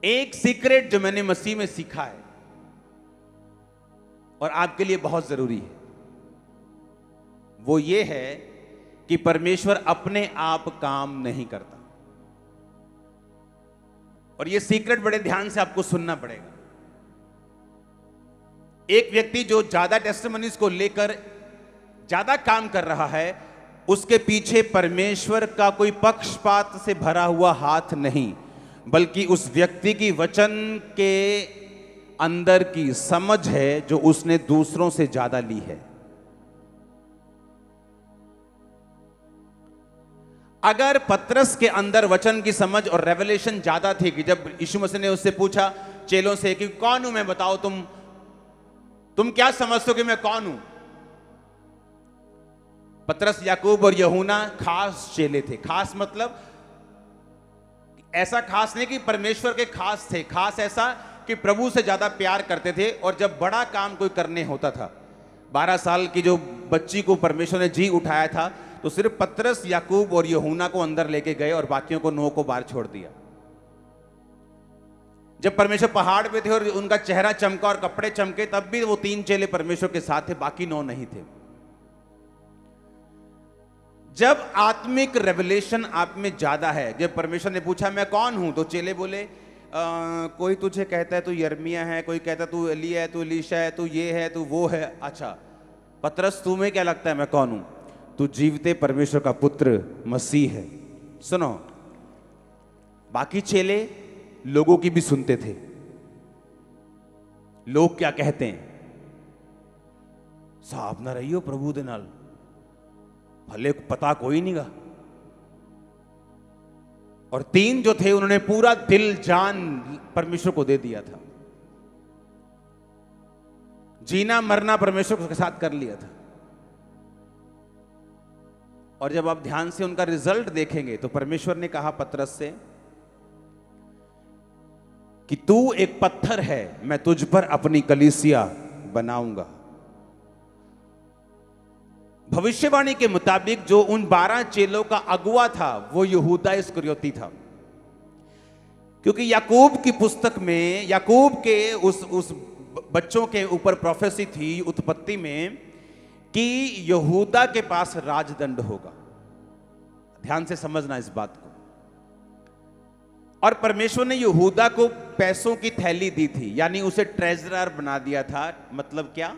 एक सीक्रेट जो मैंने मसीह में सीखा है और आपके लिए बहुत जरूरी है, वो ये है कि परमेश्वर अपने आप काम नहीं करता। और ये सीक्रेट बड़े ध्यान से आपको सुनना पड़ेगा। एक व्यक्ति जो ज्यादा टेस्टिमनीज को लेकर ज्यादा काम कर रहा है, उसके पीछे परमेश्वर का कोई पक्षपात से भरा हुआ हाथ नहीं, बल्कि उस व्यक्ति की वचन के अंदर की समझ है जो उसने दूसरों से ज्यादा ली है। अगर पतरस के अंदर वचन की समझ और रेवलेशन ज्यादा थी कि जब यीशु मसीह ने उससे पूछा चेलों से कि कौन हूं मैं, बताओ तुम क्या समझते हो कि मैं कौन हूं। पतरस, याकूब और यूहन्ना खास चेले थे। खास मतलब ऐसा खास नहीं कि परमेश्वर के खास थे, खास ऐसा कि प्रभु से ज्यादा प्यार करते थे। और जब बड़ा काम कोई करने होता था, 12 साल की जो बच्ची को परमेश्वर ने जी उठाया था, तो सिर्फ पतरस, याकूब और यूहन्ना को अंदर लेके गए और बाकियों को 9 को बाहर छोड़ दिया। जब परमेश्वर पहाड़ पे थे और उनका चेहरा चमका और कपड़े चमके, तब भी वो 3 चेले परमेश्वर के साथ थे, बाकी 9 नहीं थे। जब आत्मिक रेवलेशन आप में ज्यादा है, जब परमेश्वर ने पूछा मैं कौन हूं, तो चेले बोले कोई तुझे कहता है तू यर्मिया है, कोई कहता है तू एलिया है, तू एलीशा है, तू ये है, तू वो है। अच्छा पतरस, तुम्हें क्या लगता है मैं कौन हूं? तू जीवते परमेश्वर का पुत्र मसीह है। सुनो, बाकी चेले लोगों की भी सुनते थे, लोग क्या कहते हैं। साहब ना रहियो प्रभु दे नाल, भले पता कोई नहीं गा। और 3 जो थे उन्होंने पूरा दिल जान परमेश्वर को दे दिया था, जीना मरना परमेश्वर के साथ कर लिया था। और जब आप ध्यान से उनका रिजल्ट देखेंगे तो परमेश्वर ने कहा पतरस से कि तू एक पत्थर है, मैं तुझ पर अपनी कलीसिया बनाऊंगा। भविष्यवाणी के मुताबिक जो उन 12 चेलों का अगुवा था वो यहूदा इस्करियोती था, क्योंकि याकूब की पुस्तक में याकूब के उस बच्चों के ऊपर प्रोफेसी थी उत्पत्ति में कि यहूदा के पास राजदंड होगा। ध्यान से समझना इस बात को। और परमेश्वर ने यहूदा को पैसों की थैली दी थी, यानी उसे ट्रेजरर बना दिया था। मतलब क्या?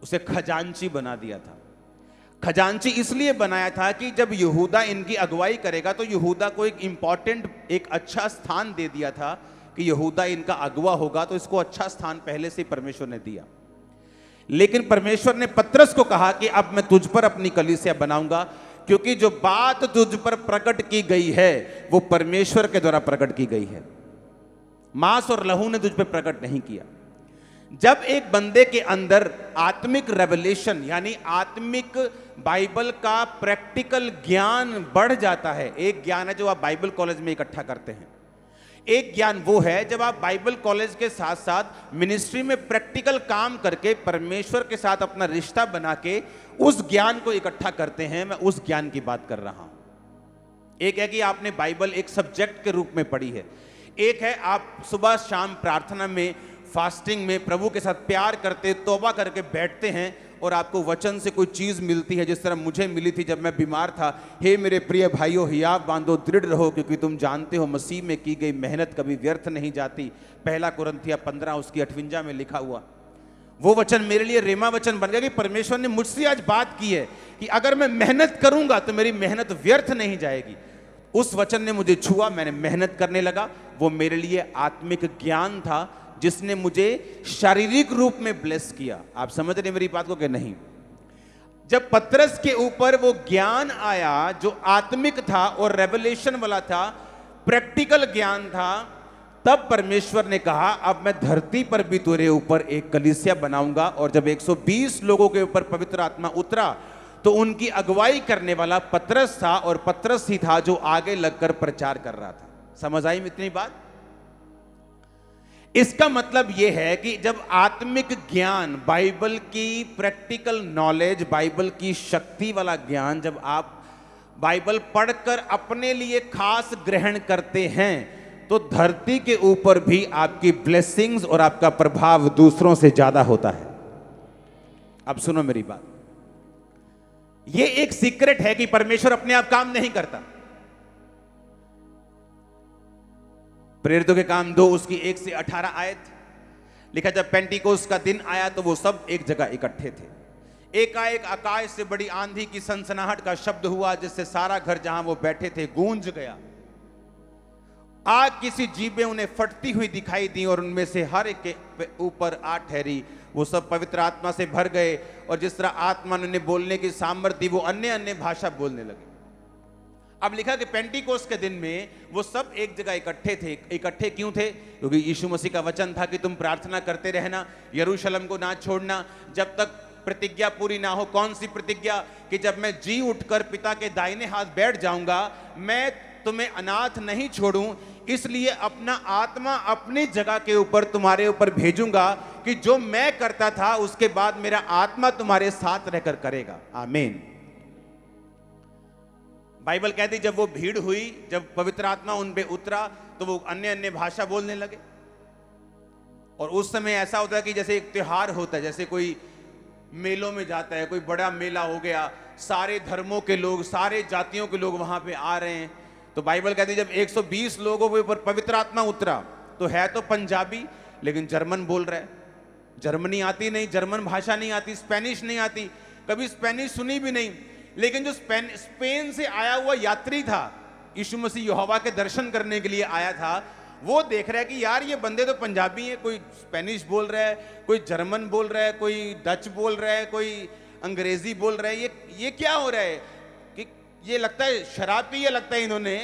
उसे खजांची बना दिया था। खजांची इसलिए बनाया था कि जब यहूदा इनकी अगुवाई करेगा तो यहूदा को एक इंपॉर्टेंट, एक अच्छा स्थान दे दिया था कि यहूदा इनका अगुवा होगा, तो इसको अच्छा स्थान पहले से परमेश्वर ने दिया। लेकिन परमेश्वर ने पतरस को कहा कि अब मैं तुझ पर अपनी कलीसिया बनाऊंगा, क्योंकि जो बात तुझ पर प्रकट की गई है वो परमेश्वर के द्वारा प्रकट की गई है, मांस और लहू ने तुझ पर प्रकट नहीं किया। जब एक बंदे के अंदर आत्मिक रेवलेशन यानी आत्मिक बाइबल का प्रैक्टिकल ज्ञान बढ़ जाता है, एक ज्ञान है जो आप बाइबल कॉलेज में इकट्ठा करते हैं, एक ज्ञान वो है जब आप बाइबल कॉलेज के साथ साथ मिनिस्ट्री में प्रैक्टिकल काम करके परमेश्वर के साथ अपना रिश्ता बना के उस ज्ञान को इकट्ठा करते हैं। मैं उस ज्ञान की बात कर रहा हूं। एक है कि आपने बाइबल एक सब्जेक्ट के रूप में पढ़ी है, एक है आप सुबह शाम प्रार्थना में, फास्टिंग में प्रभु के साथ प्यार करते, तौबा करके बैठते हैं और आपको वचन से कोई चीज मिलती है, जिस तरह मुझे मिली थी जब मैं बीमार था। हे मेरे प्रिय भाइयों, हियाव बांधो, दृढ़ रहो, क्योंकि तुम जानते हो मसीह में की गई मेहनत कभी व्यर्थ नहीं जाती। 1 कुरिन्थियों 15 उसकी 58 में लिखा हुआ वो वचन मेरे लिए रेमा वचन बन गया कि परमेश्वर ने मुझसे आज बात की है कि अगर मैं मेहनत करूंगा तो मेरी मेहनत व्यर्थ नहीं जाएगी। उस वचन ने मुझे छुआ, मैंने मेहनत करने लगा। वो मेरे लिए आत्मिक ज्ञान था जिसने मुझे शारीरिक रूप में ब्लेस किया। आप समझ रहे मेरी बात को कि नहीं? जब पतरस के ऊपर वो ज्ञान आया जो आत्मिक था और रेवलेशन वाला था, प्रैक्टिकल ज्ञान था, तब परमेश्वर ने कहा अब मैं धरती पर भी तेरे ऊपर एक कलीसिया बनाऊंगा। और जब 120 लोगों के ऊपर पवित्र आत्मा उतरा तो उनकी अगुवाई करने वाला पतरस था, और पतरस ही था जो आगे लगकर प्रचार कर रहा था। समझ आई इतनी बात? इसका मतलब यह है कि जब आत्मिक ज्ञान, बाइबल की प्रैक्टिकल नॉलेज, बाइबल की शक्ति वाला ज्ञान जब आप बाइबल पढ़कर अपने लिए खास ग्रहण करते हैं तो धरती के ऊपर भी आपकी ब्लेसिंग्स और आपका प्रभाव दूसरों से ज्यादा होता है। अब सुनो मेरी बात, ये एक सीक्रेट है कि परमेश्वर अपने आप काम नहीं करता। प्रेरितों के काम 2 उसकी 1 से 18 आयत लिखा, जब पेंटिकोस्ट का दिन आया तो वो सब एक जगह इकट्ठे थे। एकाएक आकाश से बड़ी आंधी की सनसनाहट का शब्द हुआ, जिससे सारा घर जहां वो बैठे थे गूंज गया। आग किसी जीभें उन्हें फटती हुई दिखाई दी और उनमें से हर एक के ऊपर आग ठहरी। वो सब पवित्र आत्मा से भर गए और जिस तरह आत्मा ने उन्हें बोलने की सामर्थ्य दी, वो अन्य अन्य भाषा बोलने लगे। अब लिखा कि पेंटिकोस्ट के दिन में वो सब एक जगह इकट्ठे थे। इकट्ठे क्यों थे? क्योंकि यीशु मसीह का वचन था कि तुम प्रार्थना करते रहना, यरूशलेम को ना छोड़ना जब तक प्रतिज्ञा पूरी ना हो। कौन सी प्रतिज्ञा? कि जब मैं जी उठकर पिता के दाहिने हाथ बैठ जाऊंगा, मैं तुम्हें अनाथ नहीं छोड़ूं, इसलिए अपना आत्मा अपनी जगह के ऊपर तुम्हारे ऊपर भेजूंगा कि जो मैं करता था उसके बाद मेरा आत्मा तुम्हारे साथ रहकर करेगा। आमीन। बाइबल कहती जब वो भीड़ हुई, जब पवित्र आत्मा उन पे उतरा तो वो अन्य अन्य भाषा बोलने लगे। और उस समय ऐसा होता है कि जैसे एक त्योहार होता है, जैसे कोई मेलों में जाता है, कोई बड़ा मेला हो गया, सारे धर्मों के लोग, सारे जातियों के लोग वहां पे आ रहे हैं। तो बाइबल कहती है जब 120 लोगों के ऊपर पवित्र आत्मा उतरा तो है तो पंजाबी लेकिन जर्मन बोल रहा है। जर्मनी आती नहीं, जर्मन भाषा नहीं आती, स्पेनिश नहीं आती, कभी स्पेनिश सुनी भी नहीं। लेकिन जो स्पेन से आया हुआ यात्री था, यीशु मसीह यहोवा के दर्शन करने के लिए आया था, वो देख रहा है कि यार ये बंदे तो पंजाबी हैं, कोई स्पेनिश बोल रहा है, कोई जर्मन बोल रहा है, कोई डच बोल रहा है, कोई अंग्रेजी बोल रहा है। ये क्या हो रहा है कि ये लगता है शराब पी है, लगता है इन्होंने,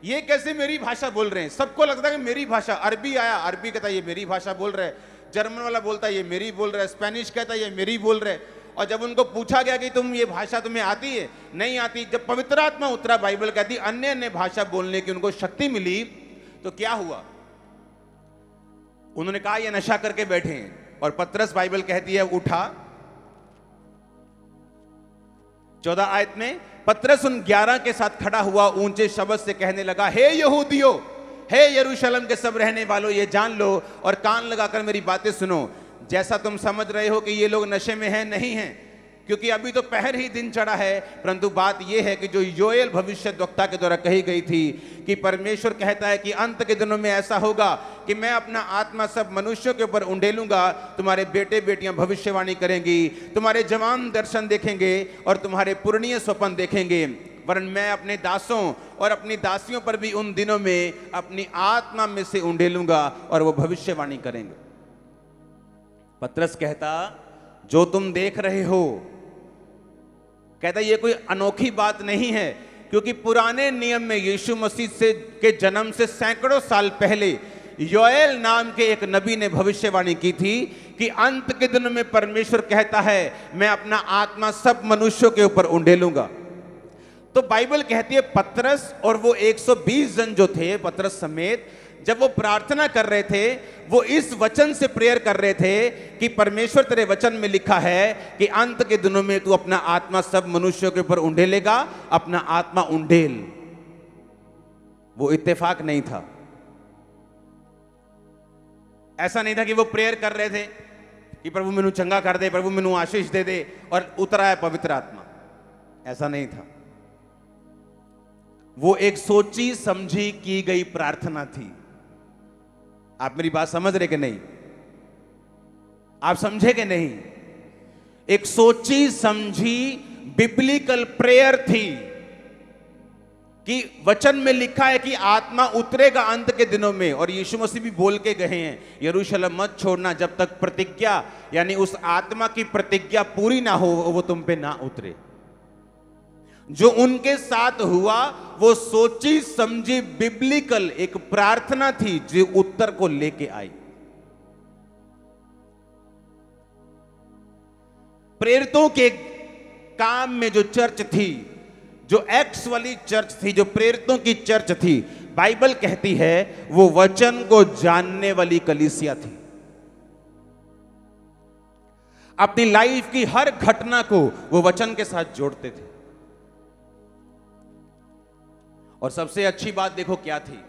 ये कैसे मेरी भाषा बोल रहे हैं। सबको लगता है कि मेरी भाषा। अरबी आया, अरबी कहता है ये मेरी भाषा बोल रहा है, जर्मन वाला बोलता है ये मेरी बोल रहा है, स्पेनिश कहता है ये मेरी बोल रहा है। और जब उनको पूछा गया कि तुम ये भाषा तुम्हें आती है? नहीं आती। जब पवित्र आत्मा उतरा, बाइबल कहती अन्य अन्य भाषा बोलने की उनको शक्ति मिली। तो क्या हुआ? उन्होंने कहा ये नशा करके बैठे हैं। और पतरस, बाइबल कहती है, उठा। 14 आयत में पतरस उन 11 के साथ खड़ा हुआ, ऊंचे शब्द से कहने लगा, हे यहूदियों, हे यरूशलेम के सब रहने वालों, ये जान लो और कान लगाकर मेरी बातें सुनो। जैसा तुम समझ रहे हो कि ये लोग नशे में हैं, नहीं हैं, क्योंकि अभी तो पहर ही दिन चढ़ा है। परंतु बात यह है कि जो योएल भविष्यद्वक्ता के द्वारा कही गई थी कि परमेश्वर कहता है कि अंत के दिनों में ऐसा होगा कि मैं अपना आत्मा सब मनुष्यों के ऊपर उंडेलूंगा, तुम्हारे बेटे बेटियां भविष्यवाणी करेंगी, तुम्हारे जवान दर्शन देखेंगे और तुम्हारे पुरनिये स्वप्न देखेंगे। वरन मैं अपने दासों और अपनी दासियों पर भी उन दिनों में अपनी आत्मा में से उंडेलूंगा और वो भविष्यवाणी करेंगे। पतरस कहता जो तुम देख रहे हो, कहता ये कोई अनोखी बात नहीं है, क्योंकि पुराने नियम में यीशु मसीह से के जन्म से सैकड़ों साल पहले योएल नाम के एक नबी ने भविष्यवाणी की थी कि अंत के दिन में परमेश्वर कहता है मैं अपना आत्मा सब मनुष्यों के ऊपर उंडेलूंगा। तो बाइबल कहती है पतरस और वो 120 जन जो थे, पतरस समेत, जब वो प्रार्थना कर रहे थे, वो इस वचन से प्रेयर कर रहे थे कि परमेश्वर तेरे वचन में लिखा है कि अंत के दिनों में तू अपना आत्मा सब मनुष्यों के ऊपर उंडेलेगा, अपना आत्मा उंडेल। वो इत्तेफाक नहीं था। ऐसा नहीं था कि वो प्रेयर कर रहे थे कि प्रभु मैनू चंगा कर दे, प्रभु मैनू आशीष दे दे, और उतरा है पवित्र आत्मा। ऐसा नहीं था। वो एक सोची समझी की गई प्रार्थना थी। आप मेरी बात समझ रहे कि नहीं? आप समझे कि नहीं? एक सोची समझी बिब्लिकल प्रेयर थी कि वचन में लिखा है कि आत्मा उतरेगा अंत के दिनों में, और यीशु मसीह भी बोल के गए हैं यरूशलेम मत छोड़ना जब तक प्रतिज्ञा, यानी उस आत्मा की प्रतिज्ञा पूरी ना हो, वो तुम पे ना उतरे। जो उनके साथ हुआ वो सोची समझी बिब्लिकल एक प्रार्थना थी जो उत्तर को लेके आई। प्रेरितों के काम में जो चर्च थी, जो एक्ट्स वाली चर्च थी, जो प्रेरितों की चर्च थी, बाइबल कहती है वो वचन को जानने वाली कलीसिया थी। अपनी लाइफ की हर घटना को वो वचन के साथ जोड़ते थे। और सबसे अच्छी बात देखो क्या थी,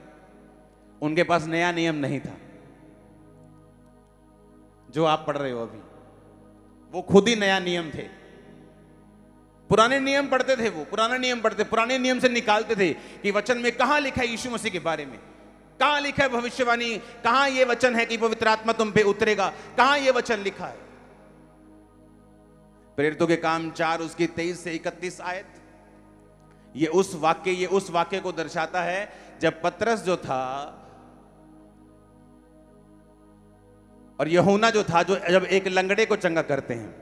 उनके पास नया नियम नहीं था जो आप पढ़ रहे हो अभी, वो खुद ही नया नियम थे। पुराने नियम पढ़ते थे, वो पुराना नियम पढ़ते, पुराने नियम से निकालते थे कि वचन में कहां लिखा है यीशु मसीह के बारे में, कहां लिखा है भविष्यवाणी, कहां यह वचन है कि पवित्र आत्मा तुम पे उतरेगा, कहां यह वचन लिखा है। प्रेरितों के काम 4 उसकी 23 से 31 आयत, ये उस वाक्य को दर्शाता है जब पतरस जो था और यूहन्ना जो था, जो जब एक लंगड़े को चंगा करते हैं,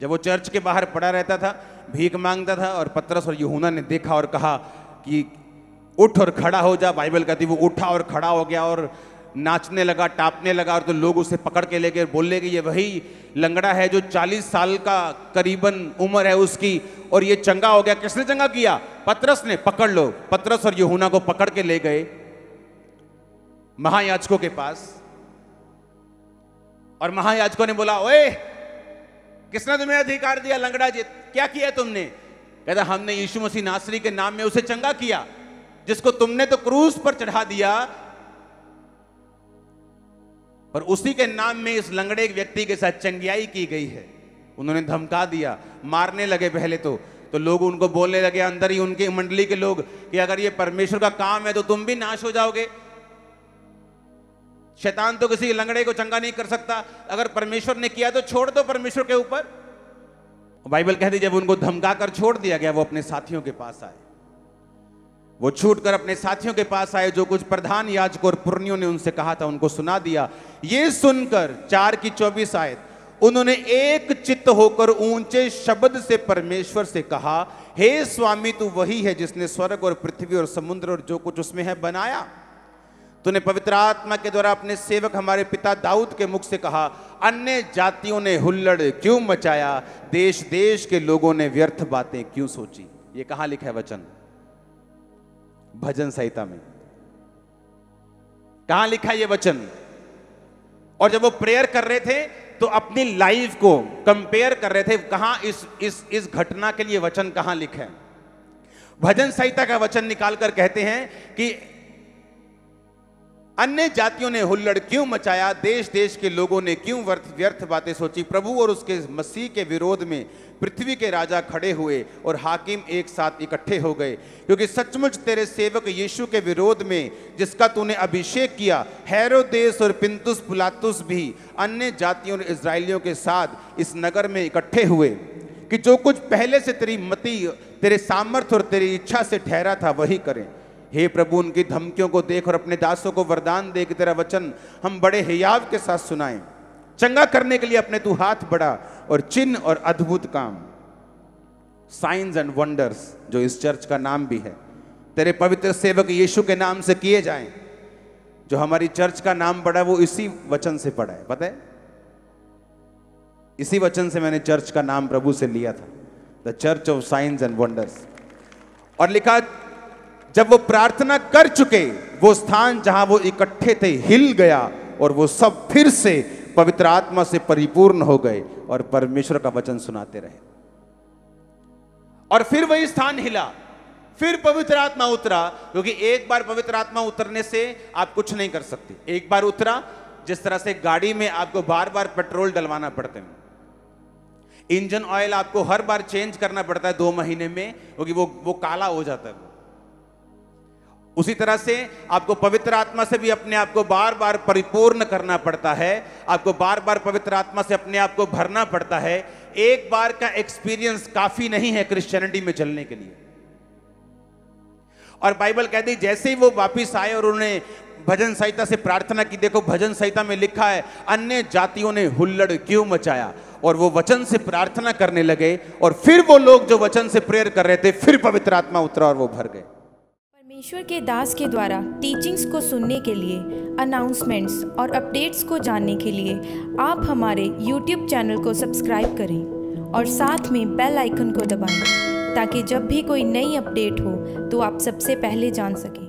जब वो चर्च के बाहर पड़ा रहता था, भीख मांगता था, और पतरस और यूहन्ना ने देखा और कहा कि उठ और खड़ा हो जा। बाइबल कहती वो उठा और खड़ा हो गया और नाचने लगा, टापने लगा, और तो लोग उसे पकड़ के ले गए, बोलने कि ये वही लंगड़ा है जो 40 साल का करीबन उम्र है उसकी, और ये चंगा हो गया। किसने चंगा किया? पतरस ने। पकड़ लो। पतरस और यूहन्ना को पकड़ के ले गए महायाजकों के पास, और महायाजकों ने बोला, ओए किसने तुम्हें अधिकार दिया लंगड़ा जी, क्या किया तुमने? कहता हमने यीशु मसीह नासरी के नाम में उसे चंगा किया, जिसको तुमने तो क्रूस पर चढ़ा दिया, और उसी के नाम में इस लंगड़े व्यक्ति के साथ चंगियाई की गई है। उन्होंने धमका दिया, मारने लगे पहले तो लोग उनको बोलने लगे, अंदर ही उनकी मंडली के लोग, कि अगर ये परमेश्वर का काम है तो तुम भी नाश हो जाओगे। शैतान तो किसी लंगड़े को चंगा नहीं कर सकता, अगर परमेश्वर ने किया तो छोड़ दो परमेश्वर के ऊपर। बाइबल कहती जब उनको धमका कर छोड़ दिया गया, वो अपने साथियों के पास आए। वो छूटकर अपने साथियों के पास आए, जो कुछ प्रधान याजकों और पुरनियों ने उनसे कहा था उनको सुना दिया। ये सुनकर 4 की 24 आयत, उन्होंने एक चित्त होकर ऊंचे शब्द से परमेश्वर से कहा, हे स्वामी तू वही है जिसने स्वर्ग और पृथ्वी और समुद्र और जो कुछ उसमें है बनाया। तूने पवित्र आत्मा के द्वारा अपने सेवक हमारे पिता दाऊद के मुख से कहा, अन्य जातियों ने हुल्लड़ क्यों मचाया, देश देश के लोगों ने व्यर्थ बातें क्यों सोची। ये कहां लिखा है वचन? भजन संहिता में। कहां लिखा है ये वचन? और जब वो प्रेयर कर रहे थे तो अपनी लाइफ को कंपेयर कर रहे थे, कहां इस घटना के लिए वचन कहां लिखा है। भजन संहिता का वचन निकालकर कहते हैं कि अन्य जातियों ने हुल्लड़ क्यों मचाया, देश देश के लोगों ने क्यों व्यर्थ बातें सोची। प्रभु और उसके मसीह के विरोध में पृथ्वी के राजा खड़े हुए और हाकिम एक साथ इकट्ठे हो गए, क्योंकि सचमुच तेरे सेवक यीशु के विरोध में जिसका तूने अभिषेक किया, हेरोदेस और पिन्तुस पिलातुस भी अन्य जातियों और इजराइलियों के साथ इस नगर में इकट्ठे हुए, कि जो कुछ पहले से तेरी मति, तेरे सामर्थ्य और तेरी इच्छा से ठहरा था वही करें। हे प्रभु, उनकी धमकियों को देख और अपने दासों को वरदान दे कि तेरा वचन हम बड़े हियाव के साथ सुनाएं। चंगा करने के लिए अपने तू हाथ बढ़ा और चिन्ह और अद्भुत काम, साइंस एंड वंडर्स, जो इस चर्च का नाम भी है, तेरे पवित्र सेवक यीशु के नाम से किए जाएं। जो हमारी चर्च का नाम पड़ा वो इसी वचन से पड़ा है, पता है? इसी वचन से मैंने चर्च का नाम प्रभु से लिया था, the church of science and wonders. और लिखा, जब वो प्रार्थना कर चुके, वो स्थान जहां वो इकट्ठे थे हिल गया और वो सब फिर से पवित्र आत्मा से परिपूर्ण हो गए और परमेश्वर का वचन सुनाते रहे। और फिर वही स्थान हिला, फिर पवित्र आत्मा उतरा, क्योंकि एक बार पवित्र आत्मा उतरने से आप कुछ नहीं कर सकते। एक बार उतरा, जिस तरह से गाड़ी में आपको बार बार पेट्रोल डलवाना पड़ता है, इंजन ऑयल आपको हर बार चेंज करना पड़ता है 2 महीने में, क्योंकि वो काला हो जाता है। उसी तरह से आपको पवित्र आत्मा से भी अपने आप को बार बार परिपूर्ण करना पड़ता है, आपको बार बार पवित्र आत्मा से अपने आप को भरना पड़ता है। एक बार का एक्सपीरियंस काफी नहीं है क्रिश्चियनिटी में चलने के लिए। और बाइबल कहती जैसे ही वो वापिस आए और उन्होंने भजन संहिता से प्रार्थना की, देखो भजन संहिता में लिखा है, अन्य जातियों ने हुल्लड़ क्यों मचाया, और वो वचन से प्रार्थना करने लगे, और फिर वो लोग जो वचन से प्रेयर कर रहे थे, फिर पवित्र आत्मा उतरा और वो भर गए। परमेश्वर के दास के द्वारा टीचिंग्स को सुनने के लिए, अनाउंसमेंट्स और अपडेट्स को जानने के लिए आप हमारे YouTube चैनल को सब्सक्राइब करें और साथ में बेल आइकन को दबाएं, ताकि जब भी कोई नई अपडेट हो तो आप सबसे पहले जान सकें।